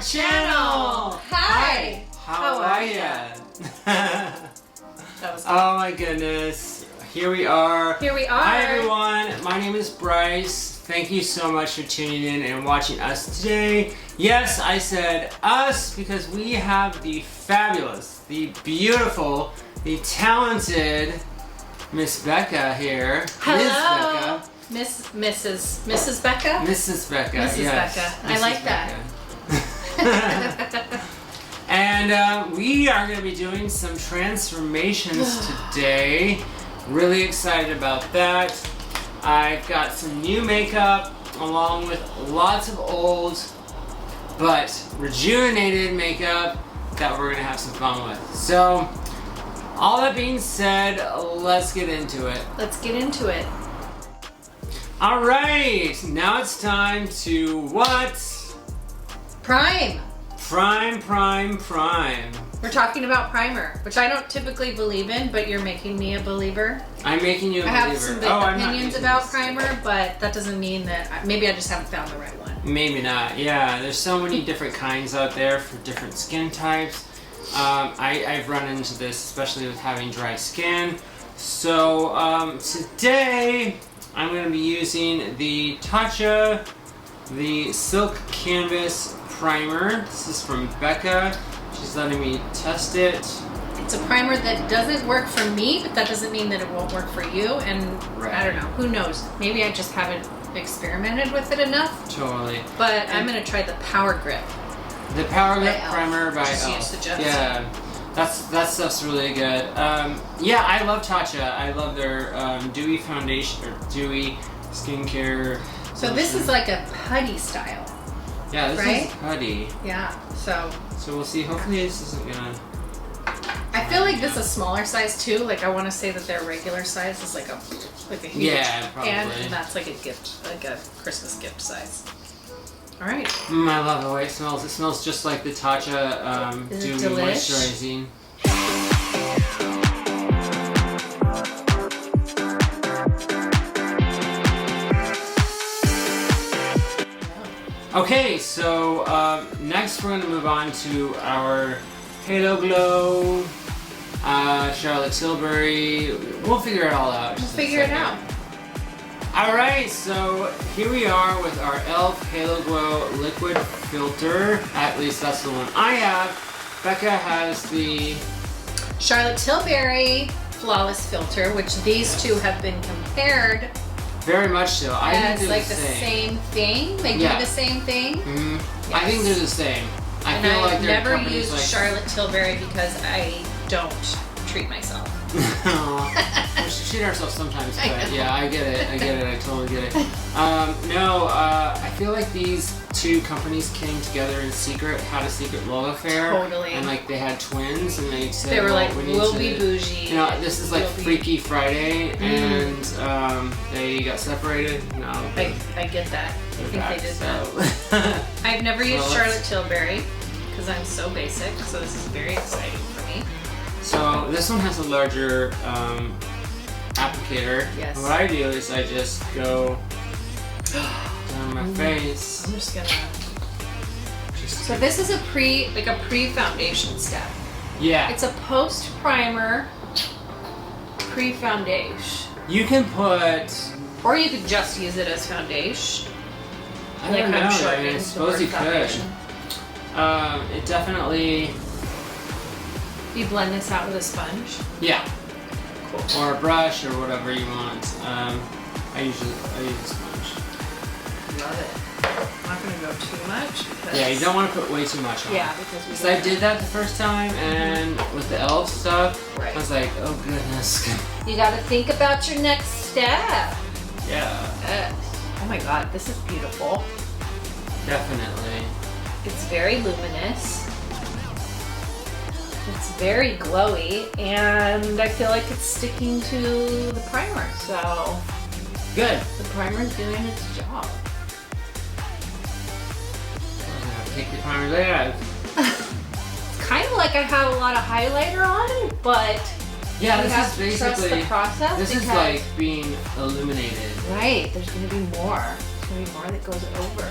our channel! Hi! How are ya? Oh my goodness. Here we are. Here we are. Hi everyone. My name is Brice. Thank you so much for tuning in and watching us today. Yes, I said us because we have the fabulous, the beautiful, the talented Miss Becca here. Hello. Mrs. Becca? Mrs. Becca, Mrs. yes. Becca. I Mrs. like that. And we are going to be doing some transformations today. Really excited about that. I've got some new makeup along with lots of old but rejuvenated makeup that we're going to have some fun with. So, all that being said, let's get into it. Let's get into it. All right, now it's time to what? Prime. Prime. We're talking about primer, which I don't typically believe in, but you're making me a believer. I'm making you a believer. I have some big opinions about primer, but that doesn't mean that maybe I just haven't found the right one. Maybe not. Yeah, there's so many different kinds out there for different skin types. I've run into this, especially with having dry skin. So today I'm going to be using the Tatcha, the Silk Canvas Primer. This is from Becca. She's letting me test it. It's a primer that doesn't work for me, but that doesn't mean that it won't work for you. And I don't know, who knows? Maybe I just haven't experimented with it enough. Totally. But I'm going to try the Power Grip. The Power Grip Primer by Just Elf. use the gel. Yeah, that stuff's really good. Yeah, I love Tatcha. I love their dewy foundation or dewy skincare. So this is like a putty style. Yeah, this right? is putty. Yeah. So we'll see. Hopefully this isn't gonna. I feel like this is a smaller size too. Like I want to say that their regular size is like a huge. Yeah, probably. And that's like a gift, like a Christmas gift size. All right. I love the way it smells. It smells just like the Tatcha dewy moisturizing. Okay, so next we're going to move on to our Halo Glow, Charlotte Tilbury. We'll figure it all out. We'll figure it out. Alright, so here we are with our e.l.f. Halo Glow Liquid Filter. At least that's the one I have. Becca has the Charlotte Tilbury Flawless Filter, which these two have been compared. Very much so. I think they're like the same thing. They do the same thing. Mm-hmm. Yes. I think they're the same. I feel like they're never used Charlotte Tilbury because I don't treat myself. We should treat ourselves sometimes, but yeah, I get it. I totally get it. No, I feel like these two companies came together in secret, had a secret love affair. Totally. And like they had twins, and they said, they were like, we'll be bougie. You know, this is like Freaky Friday, and they got separated. No, I get that. I think they did that. I've never used Charlotte Tilbury because I'm so basic, so this is very exciting for me. So this one has a larger applicator. Yes. And what I do is I just go down my face. I'm just gonna. So this is a pre-foundation step. Yeah. It's a post-primer, pre-foundation. You can put. Or you could just use it as foundation. I don't know. I mean, I suppose you could. It definitely. You blend this out with a sponge? Yeah. Cool. Or a brush or whatever you want. I use a sponge. Love it. I'm not going to go too much. Because yeah, you don't want to put way too much on. Yeah, because I did that the first time, and with the e.l.f. stuff, I was like, oh goodness. You got to think about your next step. Yeah. Yes. Oh my god, this is beautiful. Definitely. It's very luminous. It's very glowy, and I feel like it's sticking to the primer, so good. The primer's doing its job. I'm gonna have to take the primer there. It's kind of like I have a lot of highlighter on, but yeah, you this have is to basically trust the process. This is like being illuminated. Right, there's gonna be more. There's gonna be more that goes over.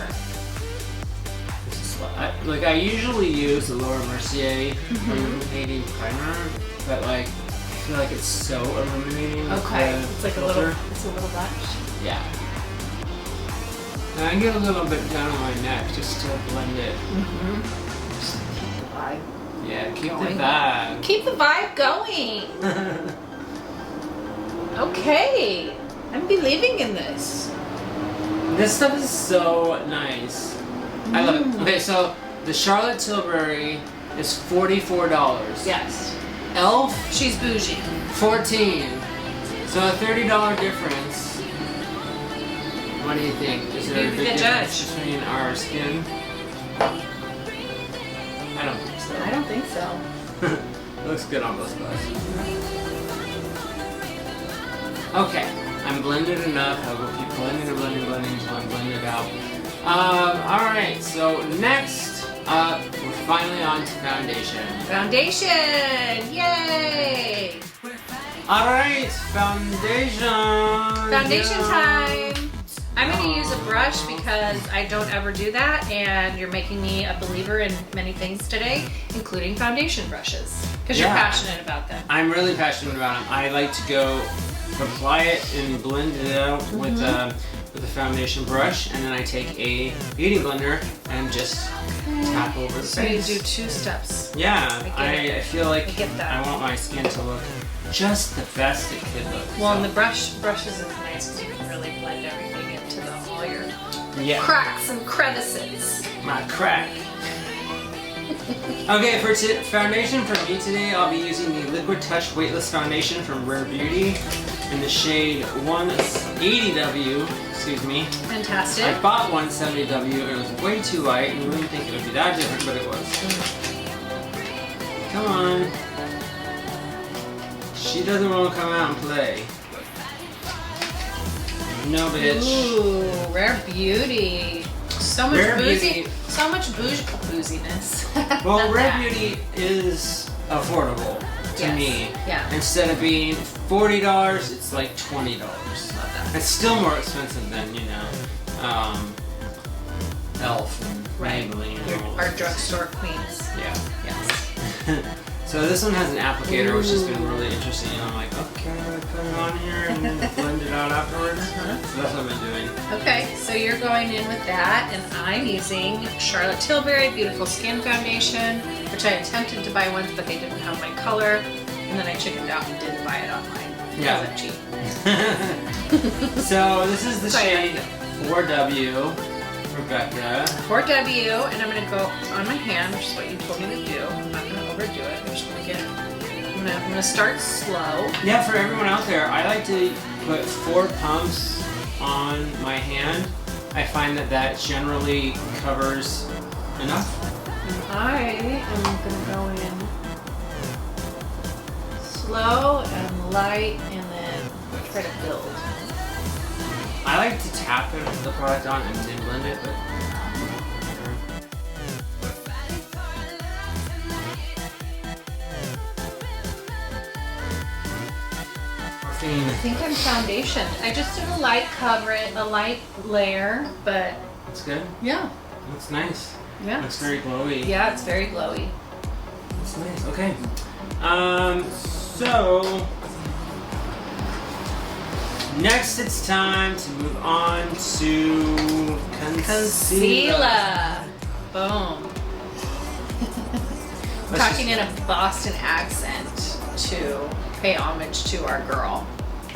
This is like I usually use the Laura Mercier illuminating primer, but like I feel like it's so illuminating. Okay, it's like filter. it's a little much. Yeah. And I get a little bit down on my neck just to blend it. Just keep the vibe. Yeah, keep Going. the vibe. Keep the vibe going. Okay, I'm believing in this. This stuff is so nice. I love it. Okay, so the Charlotte Tilbury is $44. Yes. Elf, She's bougie. $14. So a $30 difference. What do you think? Is there a Be big the difference judge. between our skin? I don't think so. I don't think so. It looks good on both of us. Okay, I'm blended enough. I will keep blending and blending until I'm blended out. Alright, so next up, we're finally on to foundation. Foundation! Yay! Alright, foundation! Foundation time! I'm going to use a brush because I don't ever do that, and you're making me a believer in many things today, including foundation brushes, because you're passionate about them. I'm really passionate about them. I like to go apply it and blend it out with a foundation brush, and then I take a beauty blender and just tap over the So face. you do two steps. Yeah, I I feel like I get that. I want my skin to look just the best it could look. Well, so. and the brushes is nice because you can really blend everything into all your cracks and crevices. My crack. Okay, for foundation for me today, I'll be using the Liquid Touch Weightless Foundation from Rare Beauty in the shade 180W. Excuse me. Fantastic. I bought 170W and it was way too light, and we didn't think it would be that different, but it was. Come on. She doesn't want to come out and play. No, bitch. Ooh, Rare Beauty. So much Rare boozy. Beauty. So much booziness. Well, Not Rare that. Beauty is affordable to Yes. me. Yeah. Instead of being $40, it's like $20. Love that. It's still more expensive than, you know, Elf and Maybelline and all Our those. drugstore queens. Yeah. Yes. So this one has an applicator, which has been really interesting. And I'm like, okay, I put it on here and then blend it out afterwards. So that's what I've been doing. Okay, so you're going in with that, and I'm using Charlotte Tilbury Beautiful Skin Foundation, which I attempted to buy once, but they didn't have my color, and then I chickened out and didn't buy it online. Yeah. Because I'm cheap. So this is the Sorry. shade 4W, Rebecca. 4W, and I'm gonna go on my hand, which is what you told me to do. I'm not gonna overdo it. I'm just gonna I'm gonna start slow. Yeah, for everyone out there, I like to put 4 pumps on my hand. I find that generally covers enough. And I am gonna go in slow and light, and then try to build. I like to tap the product on and then blend it, but I think I'm foundationed. I just did a light coverage, a light layer, but it's good. yeah, Looks nice. yeah. Looks very glowy. Yeah, it's very glowy. It's nice. Okay. So next it's time to move on to concealer. Boom. Let's Talking in a Boston accent to pay homage to our girl.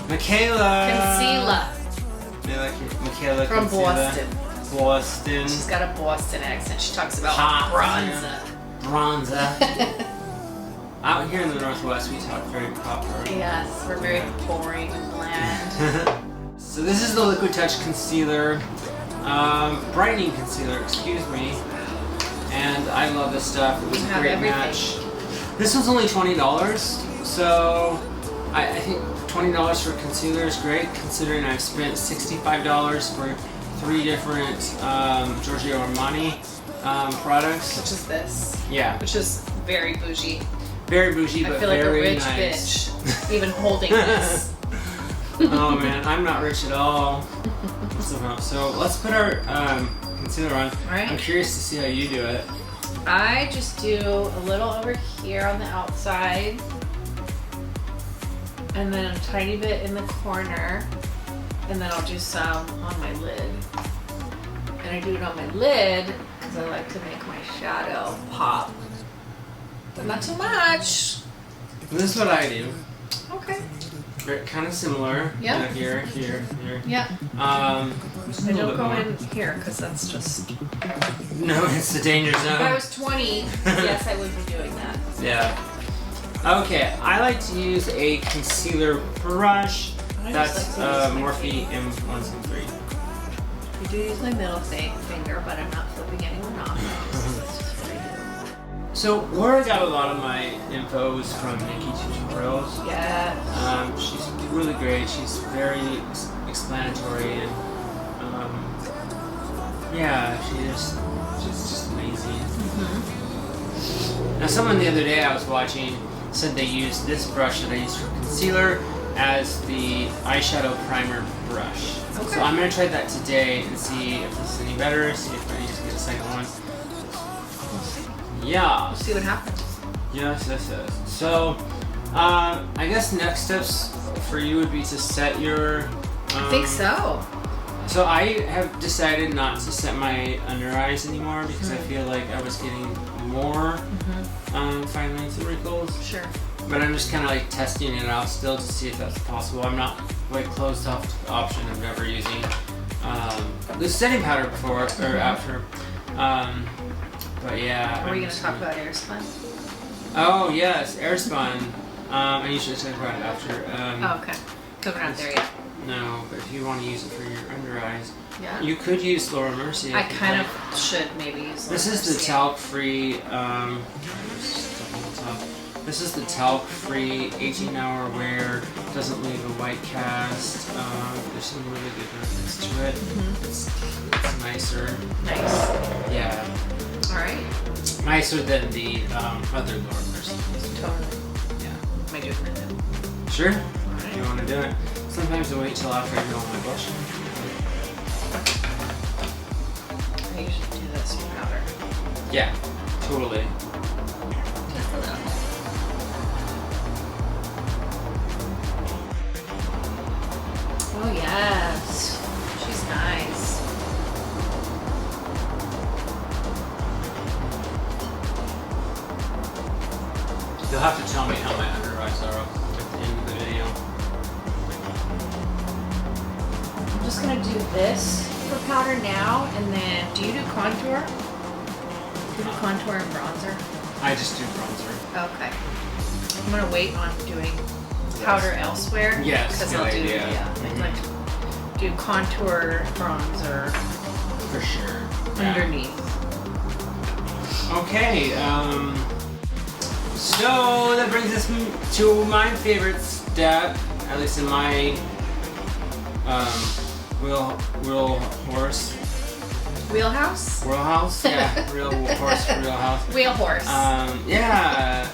Michaela. Concealer You like Michaela from Concealer? Boston. Boston. She's got a Boston accent. She talks about Hot bronzer. Bronzer. Out here in the Northwest, we talk very proper. Yes, we're very boring and bland. So this is the Liquid Touch Concealer, brightening concealer, excuse me. And I love this stuff. It was You a have great everything. match. This was only $20, so I think $20 for concealer is great, considering I've spent $65 for 3 different Giorgio Armani products. Which is this. Yeah, Which is very bougie. very bougie, I but feel like a very rich nice. bitch, even holding this. Oh man, I'm not rich at all. So let's put our concealer on. Right. I'm curious to see how you do it. I just do a little over here on the outside, and then a tiny bit in the corner, and then I'll do some on my lid. And I do it on my lid because I like to make my shadow pop, but not too much. This is what I do. Okay. Kind of similar. Yeah. Here. Yeah. I I don't go in here because that's just. No, it's the danger If I zone. was 20, yes, I would be doing that. Yeah. Okay, I like to use a concealer brush. I That's just like to use my Morphe M123. I do use my middle finger, but I'm not flipping anyone off. So that's just what I So where I got a lot of my info is from Nikki Tutorials. do. Yeah. She's really great. She's very explanatory and yeah, she's just amazing. Now, someone the other day I was watching said they used this brush that I use for concealer as the eyeshadow primer brush. Okay. So I'm gonna try that today and see if this is any better. See if I need to get a second one. Yeah. We'll see what happens. Yes. So, I guess next steps for you would be to set your. I think so. So I have decided not to set my under eyes anymore because I feel like I was getting more fine lines and wrinkles. Sure. But I'm just kind of like testing it out still to see if that's possible. I'm not like closed off to the option of never using the setting powder before or after. But yeah. Are we going to talk about Airspun? Oh yes, Airspun. I usually talk about it after. Oh, okay. Because we're not there yet. No, but if you want to use it for your under eyes, Yeah. you could use Laura Mercier. I kind of should maybe use This is the talc-free. This is the talc-free 18-hour wear. Doesn't leave a white cast. There's some really good benefits to it. It's nicer. Nice. Yeah, Alright. nicer than the other Laura Mercier. Totally. Yeah. Am I doing it now? Sure. Alright. You want to do it? Sometimes I wait till after I do all my blush. I usually do this with powder. Yeah, totally. Just a little. Oh yes. She's nice. You'll have to tell me how my under eyes are at the end of the video. I'm just gonna do this for powder now, and then do you do contour? Do you do contour and bronzer? I just do bronzer. Okay. I'm gonna wait on doing powder elsewhere. Yes, Because good I'll do idea. I'd like to do contour, bronzer For sure. Yeah. underneath. Okay, so that brings us to my favorite step, at least in my wheelhouse. Wheelhouse? Yeah, real horse, wheelhouse. Wheel horse. Yeah.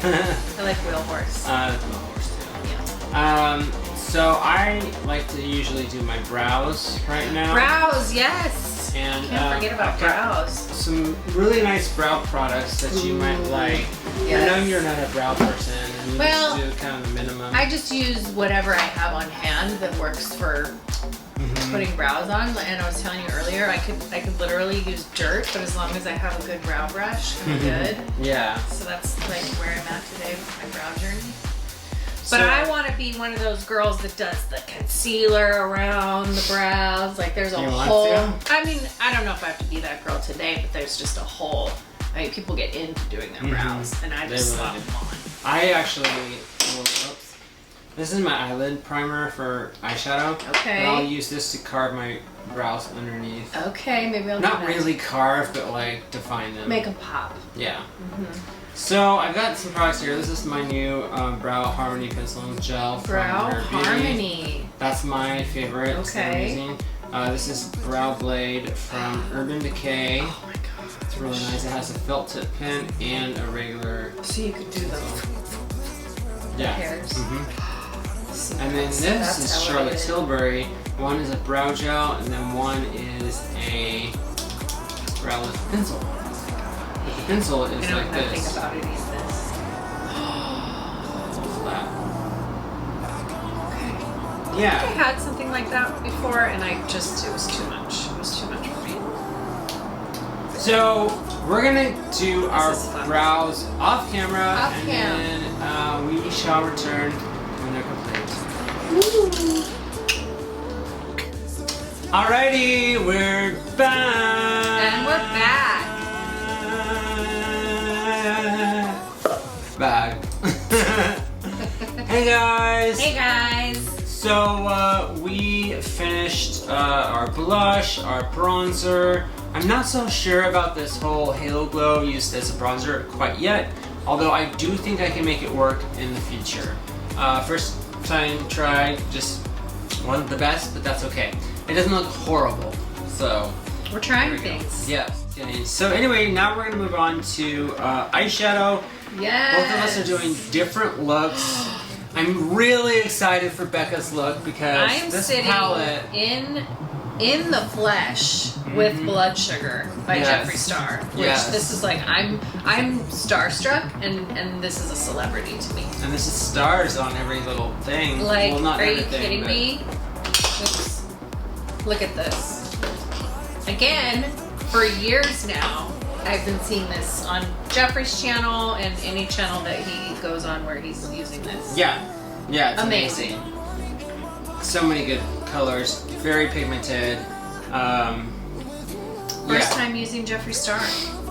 I like wheel horse. That's my horse too. Yeah. So I like to usually do my brows right now. Brows, yes. And Can't forget about I've got brows. some really nice brow products that you might like. Yes. I know you're not a brow person, and you Well, just do kind of the minimum. I just use whatever I have on hand that works for putting brows on. And I was telling you earlier, I could literally use dirt, but as long as I have a good brow brush, I'm good. Yeah. So that's like where I'm at today with my brow journey. But So- I want to be one of those girls that does the concealer around the brows. Like there's a You want whole. to? I mean, I don't know if I have to be that girl today, but there's just a whole. I mean, people get into doing their brows, and I They just really slap do. them on. I actually. Well, oops. This is my eyelid primer for eyeshadow. Okay. But I'll use this to carve my brows underneath. Okay, maybe I'll Not do that. really carve, but like define them. Make them pop. Yeah. So I've got some products here. This is my new Brow Harmony Pencil and Gel from Brow Rare Beauty. Harmony. That's my favorite. that I'm Okay. using. This is Brow Blade from Urban Decay. Oh my god. It's really nice. It has a felt tip pen and a regular. So you could do the Yeah. hairs. hmm See, And then that's this is Charlotte elevated. Tilbury One is a brow gel, and then one is a brow pencil. But the pencil is I know like nothing this. about any of this. Flat. Okay. I Yeah. had something like that before, and it was too much. It was too much for me. So we're gonna do our is fun. brows off camera, Off and cam. then we shall return when they're complete. Alrighty, we're back. And we're back. Back. Hey guys. Hey guys. So we finished our blush, our bronzer. I'm not so sure about this whole Halo Glow used as a bronzer quite yet, although I do think I can make it work in the future. First time try, just wasn't the best, but that's okay. It doesn't look horrible, so. We're trying there we go. things. Yes. Okay. So anyway, now we're gonna move on to eyeshadow. Yes. Both of us are doing different looks. I'm really excited for Becca's look because I am this sitting palette. in the flesh with Blood Sugar by Yes. Jeffree Star. Which Yes. this is like I'm starstruck and this is a celebrity to me. And this is stars on every little thing. Like, well, not are you everything, kidding but- me? Oops. Look at this. Again, for years now, I've been seeing this on Jeffree's channel and any channel that he goes on where he's using this. Yeah, it's Amazing. So many good colors, very pigmented. First time using Jeffree Star.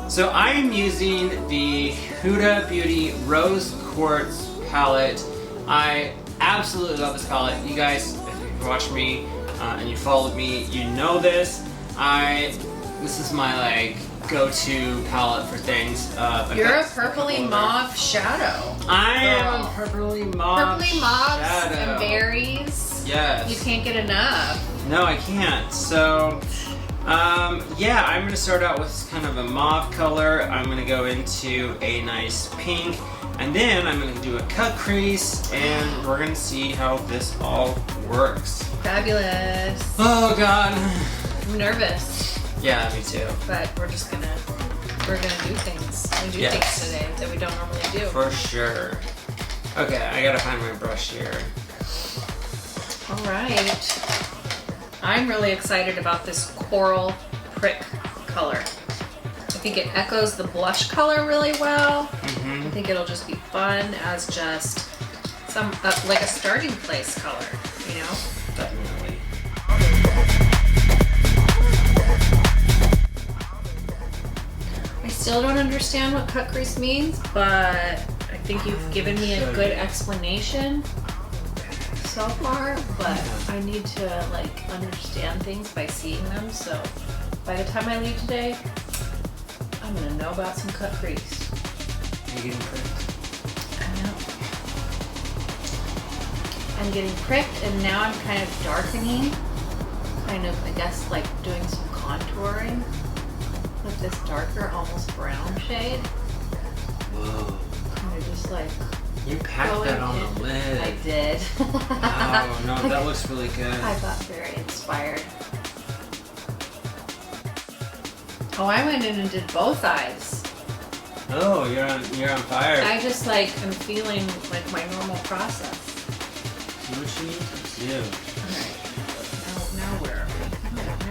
So I'm using the Huda Beauty Rose Quartz palette. I absolutely love this palette. You guys, if you watch me and you followed me, you know this. This is my like go-to palette for things. You're a purpley mauve shadow. I am a girl. purpley mauve. Purpley mauves shadow. and berries. Yes. You can't get enough. No, I can't. So, yeah, I'm gonna start out with kind of a mauve color. I'm gonna go into a nice pink, and then I'm gonna do a cut crease, and we're gonna see how this all works. Fabulous. Oh God. I'm nervous, Yeah, me too. but we're gonna do things. We do Yes. things today that we don't normally do. For sure. Okay, I gotta find my brush here. All right. I'm really excited about this coral prick color. I think it echoes the blush color really well. I think it'll just be fun as just some like a starting place color, you know? Definitely. I still don't understand what cut crease means, but I think you've given me a good explanation so far, but I need to like understand things by seeing them, so by the time I leave today, I'm gonna know about some cut crease. Are you getting pricked? I know. I'm getting pricked and now I'm kind of darkening, kind of, I guess, like doing some contouring with this darker, almost brown shade. Whoa. Kind of just like You packed going that on in. the lid. I did. Oh, no, that looks really good. I got very inspired. Oh, I went in and did both eyes. Oh, you're on fire. I just like am feeling like my normal process. Do what you need to do. Alright. Now where are we?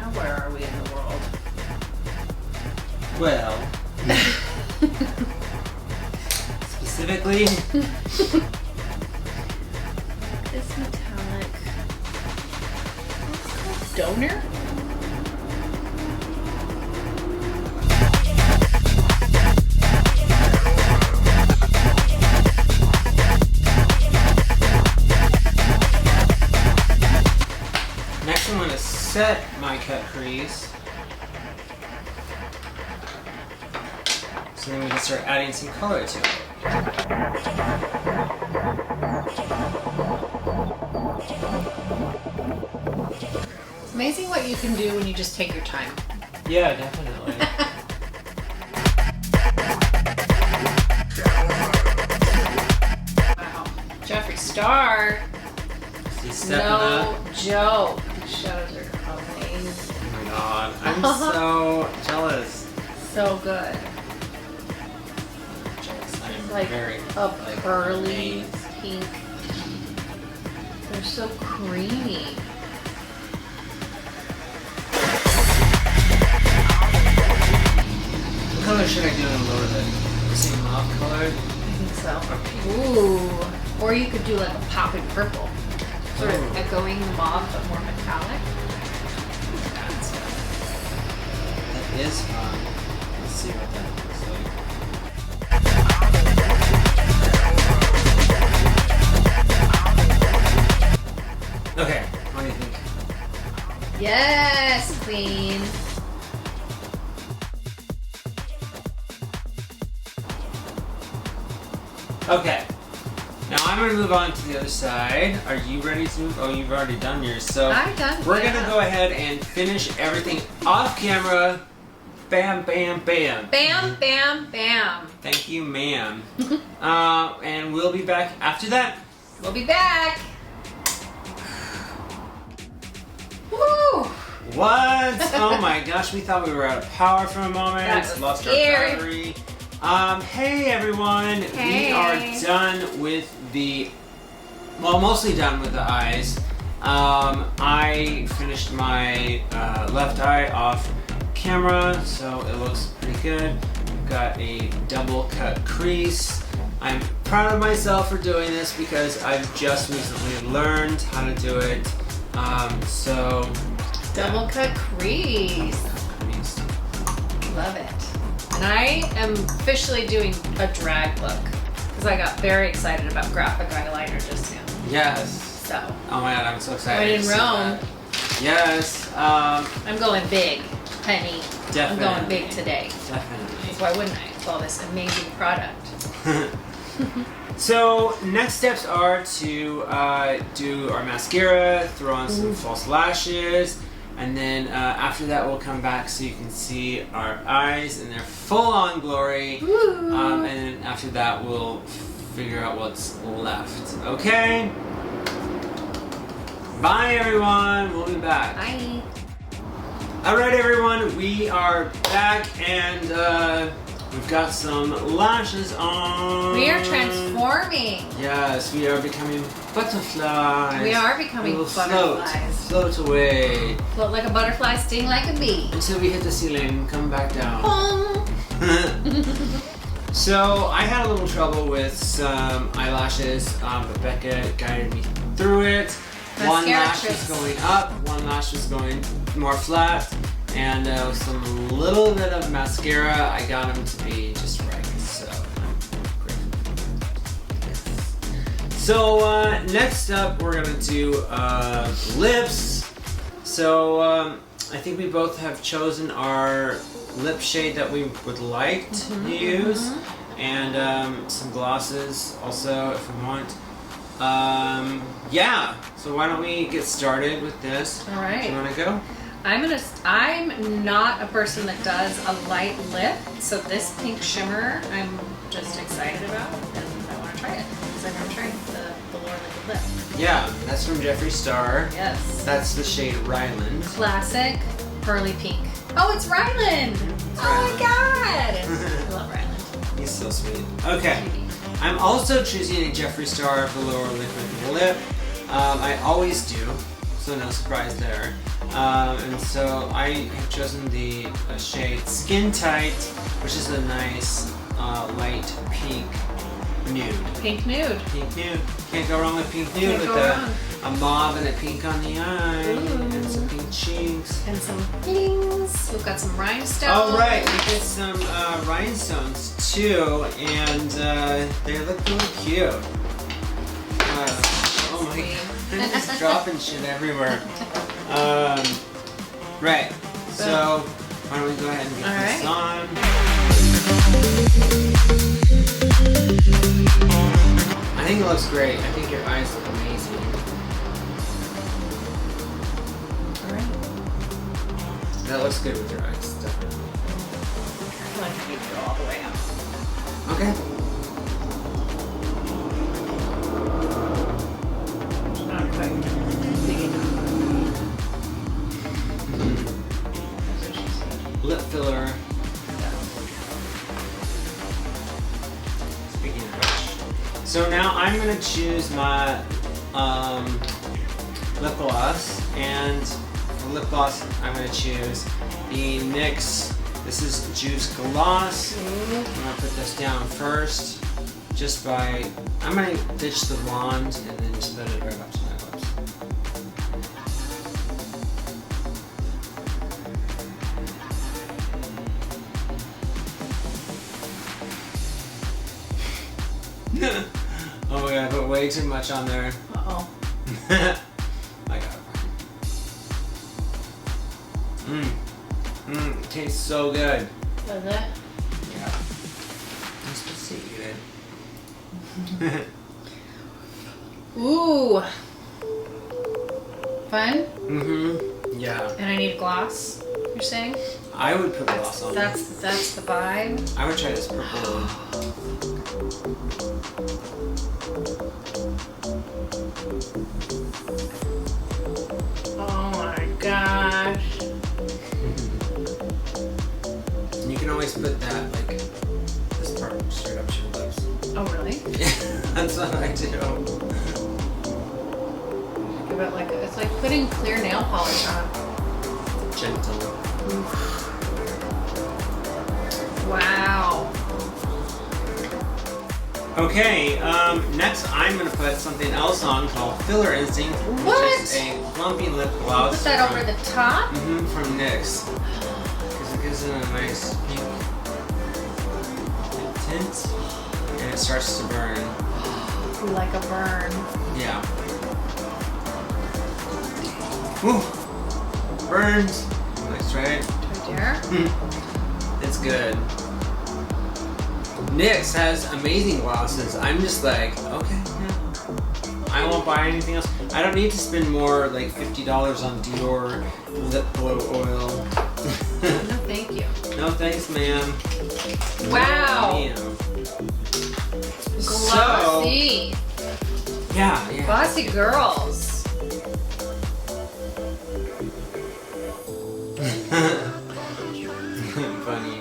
Now where are we in the world? Well, specifically, This metallic. What's it called? Donor? next I'm going to set my cut crease. So then we can start adding some color to it. It's amazing what you can do when you just take your time. Yeah, definitely. Wow. Jeffree Star. He's stepping No up. joke. shadows are amazing. Oh my god, I'm so jealous. So good. I'm Like very a pearly pink. They're so creamy. What color should I do in a little bit? The same mauve color? I think so. Or pink? Ooh. Or you could do like a popping purple. Sort of Ooh. echoing the mauve but more metallic. That's fun. That is fun. Let's see what that looks like. Okay, what do you think? Yes, queen. Okay. Now I'm going to move on to the other side. Are you ready to move? Oh, you've already done yours. So I'm done. we're going to go ahead and finish everything off camera. Bam, bam, bam. Bam, bam, bam. Thank you, ma'am. And we'll be back after that. We'll be back. Woo! What? Oh my gosh, we thought we were out of power for a moment. That was Lost scary. our battery. Hey everyone. Hey. We are done with mostly done with the eyes. I finished my left eye off camera, so it looks pretty good. Got a double cut crease. I'm proud of myself for doing this because I've just recently learned how to do it. Double cut crease. Crease. Love it. And I am officially doing a drag look because I got very excited about graphic eyeliner just now. Yes. So Oh my god, I'm so excited. when in to see Rome, that. Yes. I'm going big, honey. Definitely. I'm going big today. Definitely. Why wouldn't I? With all this amazing product. So next steps are to do our mascara, throw on some false lashes, and then after that we'll come back so you can see our eyes in their full-on glory. And then after that we'll figure out what's left. Okay? Bye everyone. We'll be back. Bye. Alright everyone, we are back and we've got some lashes on. We are transforming. Yes, we are becoming butterflies. We are becoming We will butterflies. Float away Float like a butterfly, sting like a bee. until we hit the ceiling and come back down. Boom. So I had a little trouble with some eyelashes, but Becca guided me through it. One Mascara lash tricks. was going up, one lash was going more flat, and with some little bit of mascara, I got them to be just right. So I'm grateful. So next up, we're gonna do lips. So I think we both have chosen our lip shade that we would like to use, and some glosses also if we want. Yeah, so why don't we get started with this? All right. Do you want to go? I'm not a person that does a light lip, so this pink shimmer I'm just excited about, and I want to try it because I've never tried the Velour liquid lip. Yeah, that's from Jeffree Star. Yes. That's the shade Ryland. Classic pearly pink. Oh, it's Ryland! Oh my god! I love Ryland. He's so sweet. Okay. I'm also choosing a Jeffree Star Velour liquid lip. I always do, so no surprise there. And so I have chosen the shade Skin Tight, which is a nice light pink nude. Pink nude. Pink nude. Can't go wrong with pink nude Can't with go wrong. a mauve and a pink on the eye Ooh. and some pink cheeks. And some things. We've got some rhinestones. Oh right, we get some rhinestones too, and they look really cute. Oh my god, I'm just dropping shit everywhere. Right, so why don't we go ahead and get this on. I think it looks great. I think your eyes look amazing. Alright. That looks good with your eyes, definitely. I want you to go all the way up. Okay. Not quite big enough. So now I'm gonna choose my lip gloss, and for lip gloss I'm gonna choose the NYX. This is Juice Gloss. I'm gonna put this down first, I'm gonna ditch the blonde and then just put it right up to my lips. Oh my god, I put way too much on there. Uh-oh. I got it. It tastes so good. Does it? Yeah. It's supposed to be good. Ooh. Fun? Yeah. And I need gloss, you're saying? I would put gloss on. That's the vibe. I would try this purple one. Oh my gosh. You can always put that, like, this part straight up to your lips. Oh really? That's what I do. Give it like it's like putting clear nail polish on. Gentle. Wow. Okay, next I'm going to put something else on called Filler Instinct, which What? is a plumpy lip gloss. Put that over the top? From NYX. Because it gives it a nice pink tint, and it starts to burn. Like a burn. Yeah. Woo! Burns. Nice, right? Right there. It's good. NYX has amazing glosses. I'm just like, okay, yeah. I won't buy anything else. I don't need to spend more, like $50 on Dior lip glow oil. No, thank you. No thanks, ma'am. Wow. No, ma'am. Glossy. So, yeah. Glossy girls. Funny.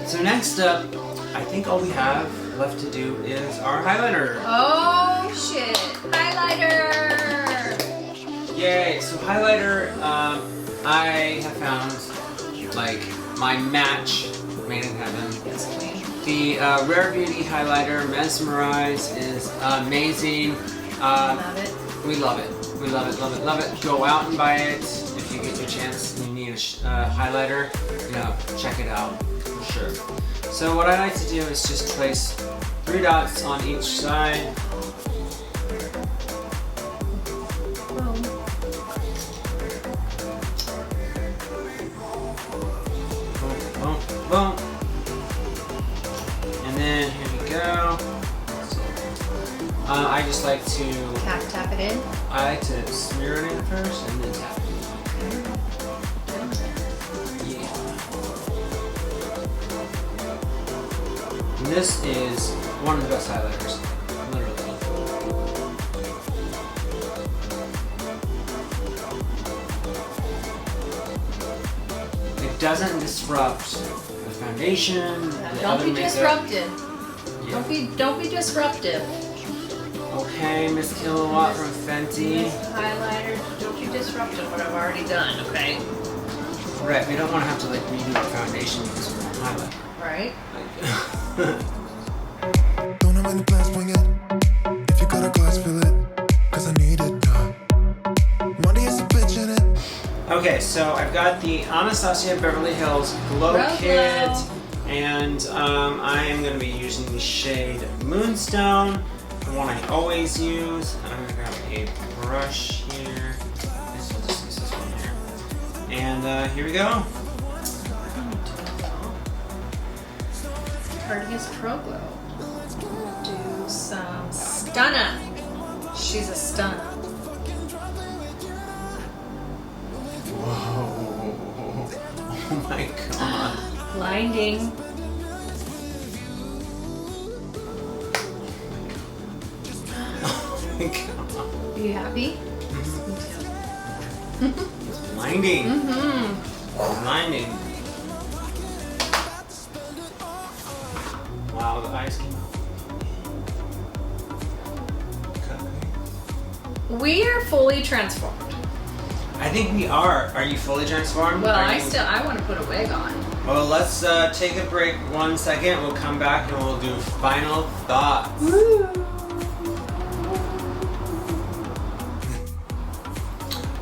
So next up, I think all we have left to do is our highlighter. Oh shit. Highlighter. Yay! So highlighter, I have found like my match made in heaven. Yes, queen. The Rare Beauty highlighter Mesmerize is amazing. Love it. We love it. We love it, love it, love it. Go out and buy it if you get your chance and you need a highlighter. Check it out for sure. So what I like to do is just place 3 dots on each side. Boom. Boom, boom, boom. And then here we go. I just like to Tap it in. I like to smear it in first and then tap it. Yeah. And this is one of the best highlighters, literally. It doesn't disrupt the foundation. The Don't other be makeup. disrupted. Yeah. Don't be disruptive. Okay, Miss Kilowatt from Fenty. Highlighter, don't be disruptive what I've already done, okay? Right, we don't want to have to like redo our foundation because we're on highlighter. Right? Like, Don't have any plans, bring it. If you got a glass, fill it. Cause I need it, Money is a bitch in it. okay, so I've got the Anastasia Beverly Hills Glow Glow Kit, Glow. and I am going to be using the shade Moonstone, the one I always use. And I'm going to grab a brush here. This will just use this one here. And here we go. Cardigan's Pro Glow. Do some stunner. She's a stunner. Whoa. Oh my god. Blinding. Oh my god. Are you happy? It's blinding. Blinding. Wow, the eyes came out. We are fully transformed. I think we are. Are you fully transformed? Well, Are I you- want to put a wig on. Well, let's take a break 1 second. We'll come back and we'll do final thoughts.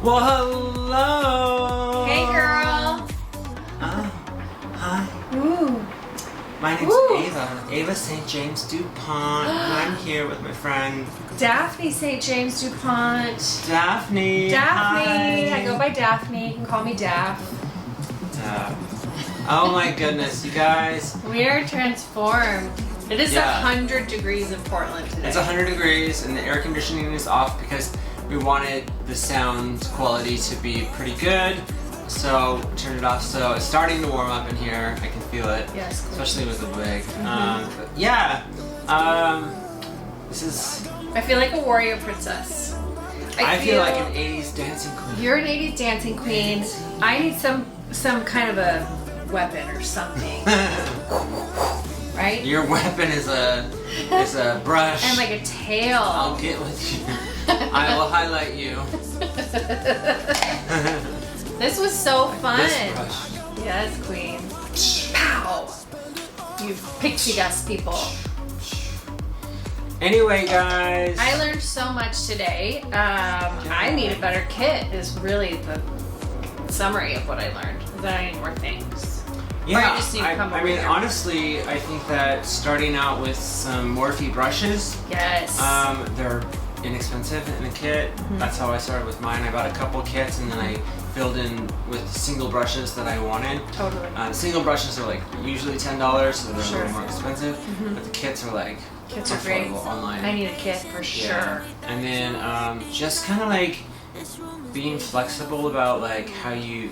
Well, hello. Hey, girl. Hi. Ooh. My name's Ooh. Ava St. James DuPont, and I'm here with my friend Daphne St. James DuPont. Daphne. Daphne. Hi. I go by Daphne. You can call me Daph. Oh my goodness, you guys. We are transformed. It is Yeah. 100 degrees in Portland today. It's 100 degrees and the air conditioning is off because we wanted the sound quality to be pretty good. So we turned it off. So it's starting to warm up in here. I can feel it. Yes. Especially with the wig. But yeah. This is. I feel like a warrior princess. I feel like an 80s dancing queen. You're an 80s dancing queen. I need some kind of a weapon or something. Right? Your weapon is a brush. And like a tail. I'll get with you. I will highlight you. This was so fun. This brush. Yes, queen. Pow! You pixie dust people. Anyway, guys. I learned so much today. I need a better kit is really the summary of what I learned. That I need more things. Yeah, Or I just need to come I over mean, here. honestly, I think that starting out with some Morphe brushes, Yes. they're inexpensive in a kit. That's how I started with mine. I bought a couple kits and then I filled in with single brushes that I wanted. Totally. Single brushes are like usually $10, so they're Sure. a little more expensive. But the kits are like Kits are great. affordable online. I need a kit for sure. And then just kind of like being flexible about like how you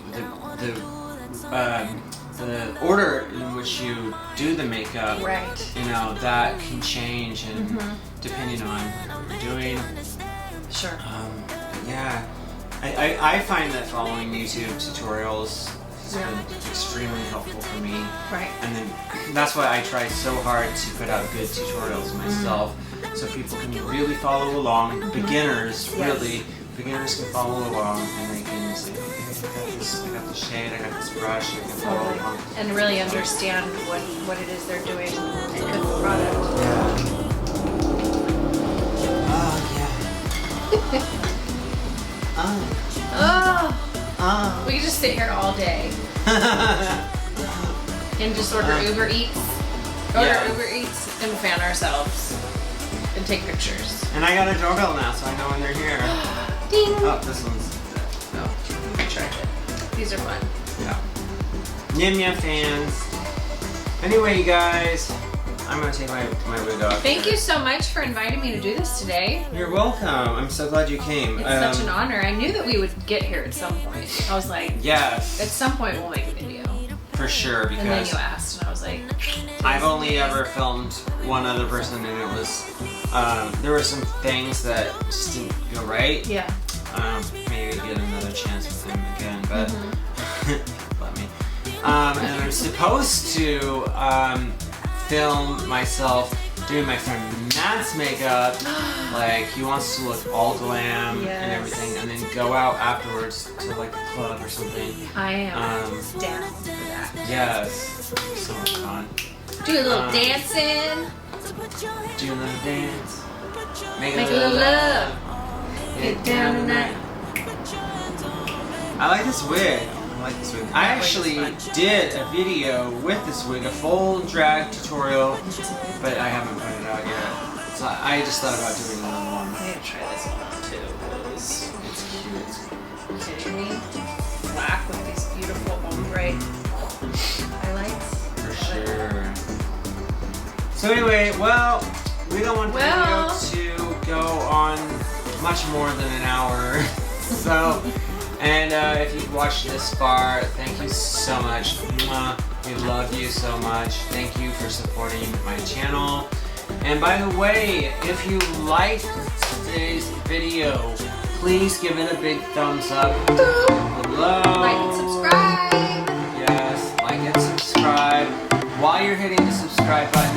the order in which you do the makeup. Right. You know that can change and depending on what you're doing. Sure. Yeah, I find that following YouTube tutorials has been extremely helpful for me. Right. And then that's why I try so hard to put out good tutorials myself, so people can really follow along. Beginners, really, beginners can follow along and they can say, okay, I got this shade, I got this brush, I can follow Totally. along. And really understand what it is they're doing and cook the product. Oh, we could just sit here all day and just order Uber Eats. Uber Eats and fan ourselves and take pictures. And I got a doorbell now, so I know when they're here. Ding! Oh, this one's. Oh, I tried it. These are fun. Yeah. Yum Yum fans. Anyway, you guys, I'm gonna take my wig off. Thank you so much for inviting me to do this today. You're welcome. I'm so glad you came. It's such an honor. I knew that we would get here at some point. I was like, Yes. at some point we'll make a video. For sure, And then because you asked, and I was like, I've only ever filmed one other person, and it was there were some things that just didn't go right. yeah. Maybe get another chance with him again, but let me. And I'm supposed to film myself doing my friend Matt's makeup. Like he wants to look all glam and Yes. everything, and then go out afterwards to like a club or something. I am down for that. Yes, so much fun. Do a little dancing. Do a little dance. Make Make a little love. Get down tonight. I like this wig. I like this wig. I actually did a video with this wig, a full drag tutorial, but I haven't put it out yet. So I just thought about doing another one. I need to try this one on too. It's cute. Kidding me? Black with these beautiful ombre highlights. For sure. So anyway, well, we don't want the Well. video to go on much more than an hour. So, and if you've watched this far, thank you so much. Mwah. We love you so much. Thank you for supporting my channel. And by the way, if you liked today's video, please give it a big thumbs up below. Like and subscribe. Yes, like and subscribe. While you're hitting the subscribe button,